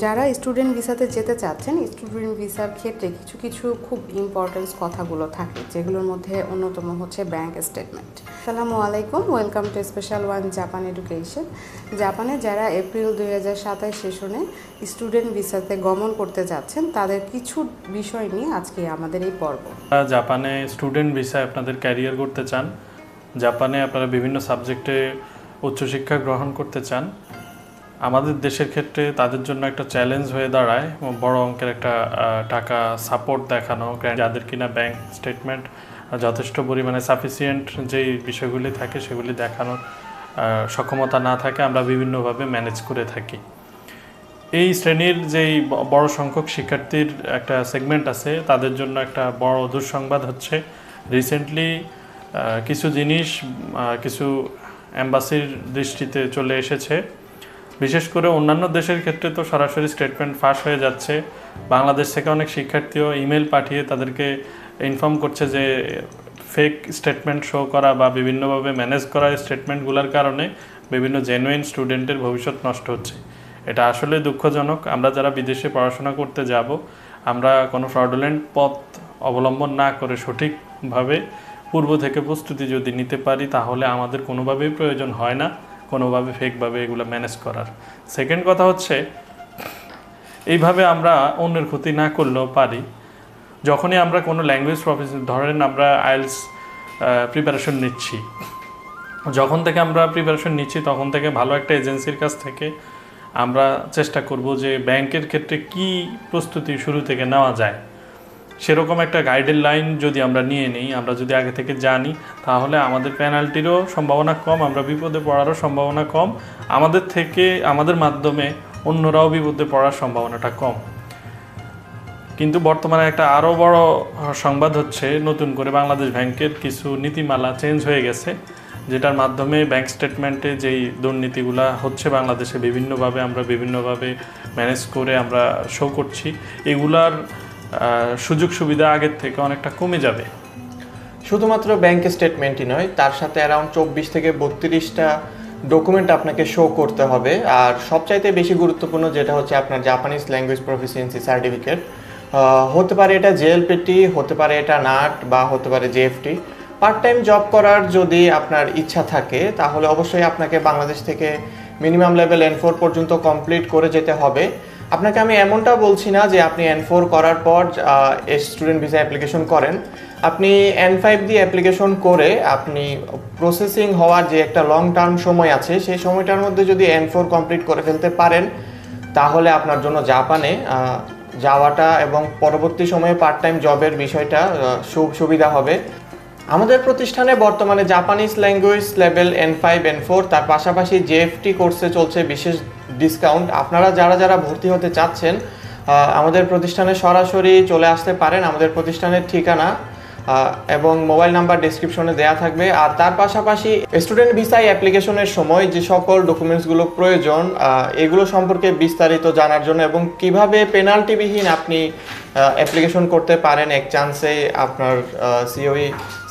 যারা স্টুডেন্ট ভিসাতে যেতে চাচ্ছেন, স্টুডেন্ট ভিসার ক্ষেত্রে কিছু কিছু খুব ইম্পর্টেন্স কথাগুলো থাকে, যেগুলোর মধ্যে অন্যতম হচ্ছে ব্যাংক স্টেটমেন্ট। আসসালামু আলাইকুম, welcome to special one Japan education. জাপানে যারা এপ্রিল 2027 সেশনে স্টুডেন্ট ভিসাতে গমন করতে যাচ্ছেন, তাদের কিছু বিষয় নিয়ে আজকে আমাদের এই পর্ব। জাপানে স্টুডেন্ট ভিসায় আপনাদের ক্যারিয়ার করতে চান, জাপানে আপনারা বিভিন্ন সাবজেক্টে উচ্চশিক্ষা গ্রহণ করতে চান, আমাদের দেশের ক্ষেত্রে তাদের জন্য একটা চ্যালেঞ্জ হয়ে দাঁড়ায় বড় অঙ্কের একটা টাকা সাপোর্ট দেখানো, যাদের কিনা ব্যাংক স্টেটমেন্ট যথেষ্ট পরিমাণে সাফিসিয়েন্ট যেই বিষয়গুলি থাকে সেগুলি দেখানোর সক্ষমতা না থাকে, আমরা বিভিন্নভাবে ম্যানেজ করে থাকি। এই শ্রেণীর যেই বড় সংখ্যক শিক্ষার্থীর একটা সেগমেন্ট আছে, তাদের জন্য একটা বড় দুঃসংবাদ হচ্ছে রিসেন্টলি কিছু জিনিস কিছু এম্বাসির দৃষ্টিতে চলে এসেছে। বিশেষ করে অন্যান্য দেশের ক্ষেত্রে তো সরাসরি স্টেটমেন্ট ফাঁস হয়ে যাচ্ছে, বাংলাদেশ থেকে অনেক শিক্ষার্থীও ইমেল পাঠিয়ে তাদেরকে ইনফর্ম করছে যে ফেক স্টেটমেন্ট শো করা বা বিভিন্নভাবে ম্যানেজ করা স্টেটমেন্টগুলোর কারণে বিভিন্ন জেনুইন স্টুডেন্টের ভবিষ্যৎ নষ্ট হচ্ছে। এটা আসলে দুঃখজনক। আমরা যারা বিদেশে পড়াশোনা করতে যাব, আমরা কোনো ফ্রডুলেন্ট পথ অবলম্বন না করে সঠিকভাবে পূর্ব থেকে প্রস্তুতি যদি নিতে পারি, তাহলে আমাদের কোনোভাবেই প্রয়োজন হয় না কোনোভাবে ফেকভাবে এগুলো ম্যানেজ করার। সেকেন্ড কথা হচ্ছে, এইভাবে আমরা অন্যের ক্ষতি না করলেও পারি। যখনই আমরা কোনো ল্যাঙ্গুয়েজ প্রফেশন, ধরেন আমরা আইএলস প্রিপারেশন নিচ্ছি, যখন থেকে আমরা প্রিপারেশন নিচ্ছি তখন থেকে ভালো একটা এজেন্সির কাছ থেকে আমরা চেষ্টা করব যে ব্যাংকের ক্ষেত্রে কি প্রস্তুতি শুরু থেকে নেওয়া যায়, সেরকম একটা গাইডের লাইন যদি আমরা নিয়ে নিই, আমরা যদি আগে থেকে জানি, তাহলে আমাদের পেনাল্টিরও সম্ভাবনা কম, আমরা বিপদে পড়ারও সম্ভাবনা কম, আমাদের মাধ্যমে অন্যরাও বিপদে পড়ার সম্ভাবনাটা কম। কিন্তু বর্তমানে একটা আরও বড় সংবাদ হচ্ছে, নতুন করে বাংলাদেশ ব্যাংকের কিছু নীতিমালা চেঞ্জ হয়ে গেছে, যেটার মাধ্যমে ব্যাংক স্টেটমেন্টে যেই দুর্নীতিগুলা হচ্ছে বাংলাদেশে আমরা বিভিন্নভাবে ম্যানেজ করে আমরা শো করছি, এগুলার সুযোগ সুবিধা আগের থেকে অনেকটা কমে যাবে। শুধুমাত্র ব্যাংক স্টেটমেন্টই নয়, তার সাথে অ্যারাউন্ড 24 থেকে 32টা ডকুমেন্ট আপনাকে শো করতে হবে। আর সবচাইতে বেশি গুরুত্বপূর্ণ যেটা হচ্ছে আপনার জাপানিজ ল্যাঙ্গুয়েজ প্রফিসিয়েন্সি সার্টিফিকেট। হতে পারে এটা জেএলপিটি, হতে পারে এটা নাট, বা হতে পারে জেএফটি। পার্ট টাইম জব করার যদি আপনার ইচ্ছা থাকে, তাহলে অবশ্যই আপনাকে বাংলাদেশ থেকে মিনিমাম লেভেল N4 পর্যন্ত কমপ্লিট করে যেতে হবে। আপনাকে আমি এমনটা বলছি না যে আপনি N4 করার পর স্টুডেন্ট ভিসা অ্যাপ্লিকেশন করেন। আপনি N5 দিয়ে অ্যাপ্লিকেশন করে আপনি প্রসেসিং হওয়ার যে একটা লং টার্ম সময় আছে, সেই সময়টার মধ্যে যদি N4 কমপ্লিট করে ফেলতে পারেন, তাহলে আপনার জন্য জাপানে যাওয়াটা এবং পরবর্তী সময়ে পার্ট টাইম জবের বিষয়টা সুবিধা হবে। আমাদের প্রতিষ্ঠানে বর্তমানে Japanese language level N5, N4, তার পাশাপাশি জেএফটি কোর্সে চলছে বিশেষ ডিসকাউন্ট। আপনারা যারা ভর্তি হতে চাচ্ছেন, আমাদের প্রতিষ্ঠানে সরাসরি চলে আসতে পারেন। আমাদের প্রতিষ্ঠানের ঠিকানা এবং মোবাইল নাম্বার ডেসক্রিপশনে দেওয়া থাকবে। আর তার পাশাপাশি স্টুডেন্ট ভিসায় অ্যাপ্লিকেশনের সময় যে সকল ডকুমেন্টসগুলো প্রয়োজন, এগুলো সম্পর্কে বিস্তারিত জানার জন্য এবং কিভাবে পেনাল্টিবিহীন আপনি অ্যাপ্লিকেশন করতে পারেন, এক চান্সে আপনার সিওই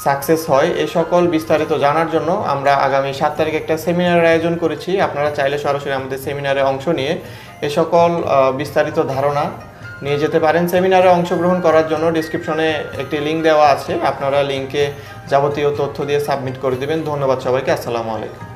সাকসেস হয়, এই সকল বিস্তারিত জানার জন্য আমরা আগামী 7 তারিখ একটা সেমিনারের আয়োজন করেছি। আপনারা চাইলে সরাসরি আমাদের সেমিনারে অংশ নিয়ে এ সকল বিস্তারিত ধারণা নিয়ে যেতে পারেন। সেমিনারে অংশগ্রহণ করার জন্য ডেসক্রিপশনে একটি লিঙ্ক দেওয়া আছে, আপনারা লিঙ্কে যাবতীয় তথ্য দিয়ে সাবমিট করে দেবেন। ধন্যবাদ সবাইকে। আসসালামু আলাইকুম।